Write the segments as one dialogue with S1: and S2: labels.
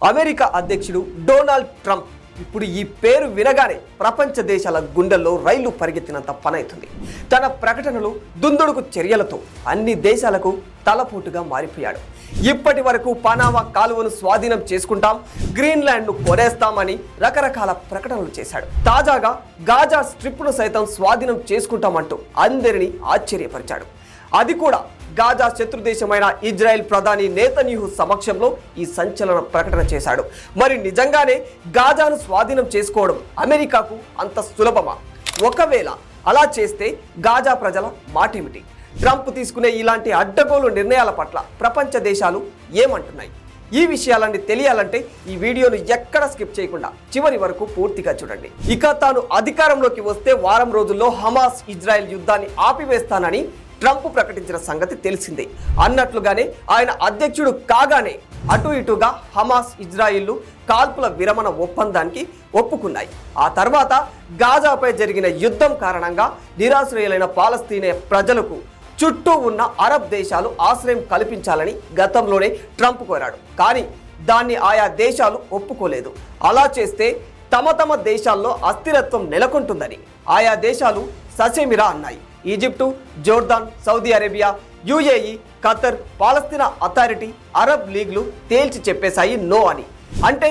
S1: America అధ్యక్షుడు Donald Trump ఇప్పుడు ఈ పేరు వినగానే ప్రపంచ దేశాల గుండెల్లో రైళ్లు పరిగెత్తినంత పనైతుంది. తన ప్రకటనలు దుందుడుకు చర్యలతో అన్ని దేశాలకు తలపోటుగా మారిపోయాడు. ఇప్పటి వరకు పనామా కాలువను స్వాధీనం చేసుకుంటాం, గ్రీన్లాండ్ను కొనేస్తామని రకరకాల ప్రకటనలు చేశాడు. తాజాగా గాజా స్ట్రిప్ను సైతం స్వాధీనం చేసుకుంటామంటూ అందరినీ ఆశ్చర్యపరిచాడు. అది కూడా గాజా శత్రుదేశమైన ఇజ్రాయెల్ ప్రధాని నేతన్యాహు సమక్షంలో ఈ సంచలన ప్రకటన చేశాడు. మరి నిజంగానే గాజాను స్వాధీనం చేసుకోవడం అమెరికాకు అంత సులభమా? ఒకవేళ అలా చేస్తే గాజా ప్రజల మాటేమిటి? ట్రంప్ తీసుకునే ఇలాంటి అడ్డగోలు నిర్ణయాల పట్ల ప్రపంచ దేశాలు ఏమంటున్నాయి? ఈ విషయాలన్నీ తెలియాలంటే ఈ వీడియోను ఎక్కడ స్కిప్ చేయకుండా చివరి వరకు పూర్తిగా చూడండి. ఇక తాను అధికారంలోకి వస్తే వారం రోజుల్లో హమాస్ ఇజ్రాయెల్ యుద్ధాన్ని ఆపివేస్తానని ట్రంప్ ప్రకటించిన సంగతి తెలిసిందే. అన్నట్లుగానే ఆయన అధ్యక్షుడు కాగానే అటు ఇటుగా హమాస్ ఇజ్రాయిల్లు కాల్పుల విరమణ ఒప్పందానికి ఒప్పుకున్నాయి. ఆ తర్వాత గాజాపై జరిగిన యుద్ధం కారణంగా నిరాశ్రయులైన పాలస్తీనియా ప్రజలకు చుట్టూ ఉన్న అరబ్ దేశాలు ఆశ్రయం కల్పించాలని గతంలోనే ట్రంప్ కోరాడు. కానీ దాన్ని ఆయా దేశాలు ఒప్పుకోలేదు. అలా చేస్తే తమ దేశాల్లో అస్థిరత్వం నెలకొంటుందని ఆయా దేశాలు ససేమిరా అన్నాయి. Egypt, Jordan, Saudi Arabia, UAE, Qatar, పాలస్తీనా అథారిటీ, అరబ్ లీగ్లు తేల్చి చెప్పేశాయి నో అని. అంటే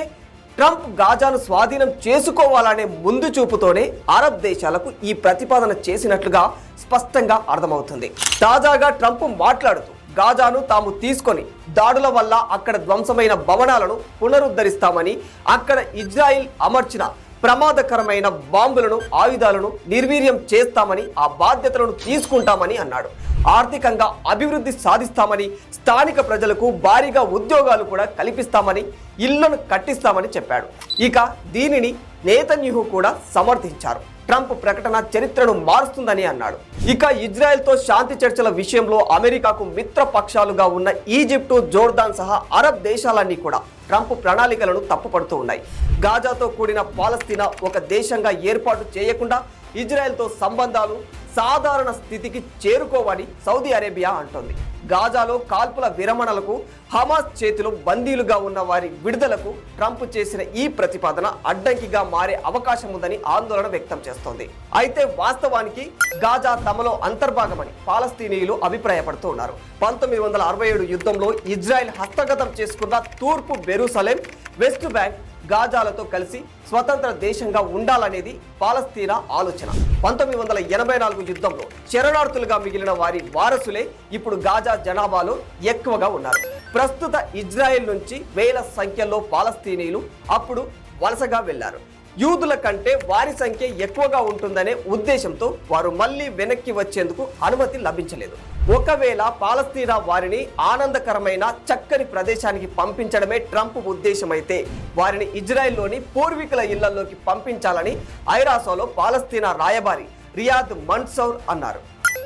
S1: ట్రంప్ గాజాను స్వాధీనం చేసుకోవాలనే ముందు చూపుతోనే అరబ్ దేశాలకు ఈ ప్రతిపాదన చేసినట్లుగా స్పష్టంగా అర్థమవుతుంది. తాజాగా ట్రంప్ మాట్లాడుతూ గాజాను తాము తీసుకొని దాడుల వల్ల అక్కడ ధ్వంసమైన భవనాలను పునరుద్ధరిస్తామని, అక్కడ ఇజ్రాయిల్ అమర్చిన ప్రమాదకరమైన బాంబులను, ఆయుధాలను నిర్వీర్యం చేస్తామని, ఆ బాధ్యతలను తీసుకుంటామని అన్నాడు. ఆర్థికంగా అభివృద్ధి సాధిస్తామని, స్థానిక ప్రజలకు భారీగా ఉద్యోగాలు కూడా కల్పిస్తామని, ఇళ్లను కట్టిస్తామని చెప్పాడు. ఇక దీనిని నేతన్యాహు కూడా సమర్థించారు. ట్రంప్ ప్రకటన చరిత్రను మారుస్తుందని అన్నాడు. ఇక ఇజ్రాయెల్తో శాంతి చర్చల విషయంలో అమెరికాకు మిత్ర పక్షాలుగా ఉన్న ఈజిప్టు, జోర్దాన్ సహా అరబ్ దేశాలన్నీ కూడా ట్రంప్ ప్రణాళికలను తప్పుపడుతూ ఉన్నాయి. గాజాతో కూడిన పాలస్తీనా ఒక దేశంగా ఏర్పాటు చేయకుండా ఇజ్రాయెల్తో సంబంధాలు సాధారణ స్థితికి చేరుకోవని సౌదీ అరేబియా అంటోంది. గాజాలో కాల్పుల విరమణలకు, హమాస్ చేతిలో బందీలుగా ఉన్న వారి విడుదలకు ట్రంప్ చేసిన ఈ ప్రతిపాదన అడ్డంకిగా మారే అవకాశం ఉందని ఆందోళన వ్యక్తం చేస్తోంది. అయితే వాస్తవానికి గాజా తమలో అంతర్భాగమని పాలస్తీనీయులు అభిప్రాయపడుతూ ఉన్నారు. 1967 యుద్ధంలో ఇజ్రాయెల్ హస్తగతం చేసుకున్న తూర్పు జెరూసలేం, వెస్ట్ బ్యాంక్ గాజాలతో కలిసి స్వతంత్ర దేశంగా ఉండాలనేది పాలస్తీనా ఆలోచన. 1984 యుద్ధంలో శరణార్థులుగా మిగిలిన వారి వారసులే ఇప్పుడు గాజా జనాభాలో ఎక్కువగా ఉన్నారు. ప్రస్తుత ఇజ్రాయెల్ నుంచి వేల సంఖ్యలో పాలస్తీనీయులు అప్పుడు వలసగా వెళ్లారు. యూదుల కంటే వారి సంఖ్య ఎక్కువగా ఉంటుందనే ఉద్దేశంతో వారు మళ్ళీ వెనక్కి వచ్చేందుకు అనుమతి లభించలేదు. ఒకవేళ పాలస్తీనా వారిని ఆనందకరమైన చక్కని ప్రదేశానికి పంపించడమే ట్రంప్ ఉద్దేశమైతే వారిని ఇజ్రాయెల్లోని పూర్వీకుల ఇళ్లలోకి పంపించాలని ఐరాసోలో పాలస్తీనా రాయబారి రియాద్ మన్సౌర్ అన్నారు.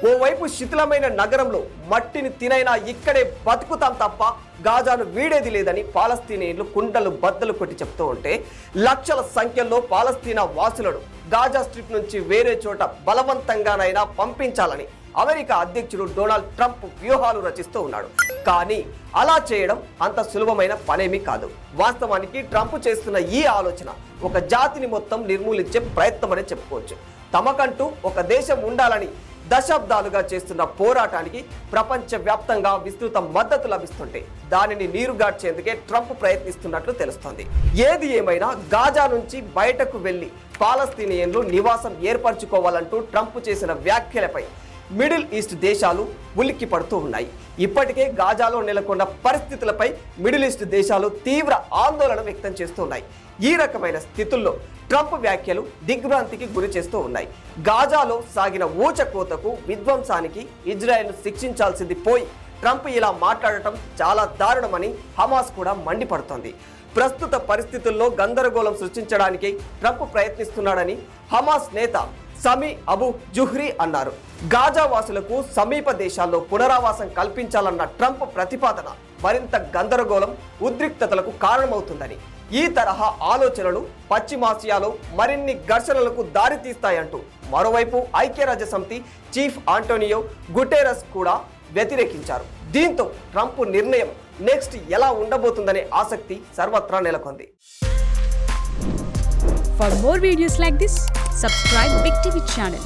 S1: ఓవైపు శిథిలమైన నగరంలో మట్టిని తినైనా ఇక్కడే బతుకుతాం తప్ప గాజాను వీడేది లేదని పాలస్తీనియన్లు కుండలు బద్దలు కొట్టి చెప్తూ ఉంటే, లక్షల సంఖ్యలో పాలస్తీనా వాసులను గాజా స్ట్రిప్ నుంచి వేరే చోట బలవంతంగానైనా పంపించాలని అమెరికా అధ్యక్షుడు డొనాల్డ్ ట్రంప్ వ్యూహాలు రచిస్తూ ఉన్నాడు. కానీ అలా చేయడం అంత సులభమైన పనేమీ కాదు. వాస్తవానికి ట్రంప్ చేస్తున్న ఈ ఆలోచన ఒక జాతిని మొత్తం నిర్మూలించే ప్రయత్నమనే చెప్పుకోవచ్చు. తమకంటూ ఒక దేశం ఉండాలని దశాబ్దాలుగా చేస్తున్న పోరాటానికి ప్రపంచవ్యాప్తంగా విస్తృత మద్దతు లభిస్తుంటే దానిని నీరుగార్చేందుకే ట్రంప్ ప్రయత్నిస్తున్నట్లు తెలుస్తోంది. ఏది ఏమైనా గాజా నుంచి బయటకు వెళ్లి పాలస్తీనియన్లు నివాసం ఏర్పరచుకోవాలంటూ ట్రంప్ చేసిన వ్యాఖ్యలపై మిడిల్ ఈస్ట్ దేశాలు ఉలిక్కి పడుతూ ఉన్నాయి. ఇప్పటికే గాజాలో నెలకొన్న పరిస్థితులపై మిడిల్ ఈస్ట్ దేశాలు తీవ్ర ఆందోళన వ్యక్తం చేస్తూ ఉన్నాయి. ఈ రకమైన స్థితుల్లో ట్రంప్ వ్యాఖ్యలు దిగ్భ్రాంతికి గురి చేస్తూ ఉన్నాయి. గాజాలో సాగిన ఊచకోతకు, విధ్వంసానికి ఇజ్రాయెల్ను శిక్షించాల్సింది పోయి ట్రంప్ ఇలా మాట్లాడటం చాలా దారుణమని హమాస్ కూడా మండిపడుతోంది. ప్రస్తుత పరిస్థితుల్లో గందరగోళం సృష్టించడానికి ట్రంప్ ప్రయత్నిస్తున్నాడని హమాస్ నేత సమీ అబు జుహ్రీ అన్నారు. గాజా వాసులకు సమీప దేశాల్లో పునరావాసం కల్పించాలన్న ట్రంప్ ప్రతిపాదన మరింత గందరగోళం, ఉద్రిక్తతలకు కారణమవుతుందని, ఈ తరహా ఆలోచనలు పశ్చిమాసియాలో మరిన్ని ఘర్షణలకు దారితీస్తాయంటూ మరోవైపు ఐక్యరాజ్యసమితి చీఫ్ ఆంటోనియో గుటెరస్ కూడా వ్యతిరేకించారు. దీంతో ట్రంప్ నిర్ణయం నెక్స్ట్ ఎలా ఉండబోతుందనే ఆసక్తి సర్వత్రా నెలకొంది.
S2: For more videos like this, subscribe Big TV channel.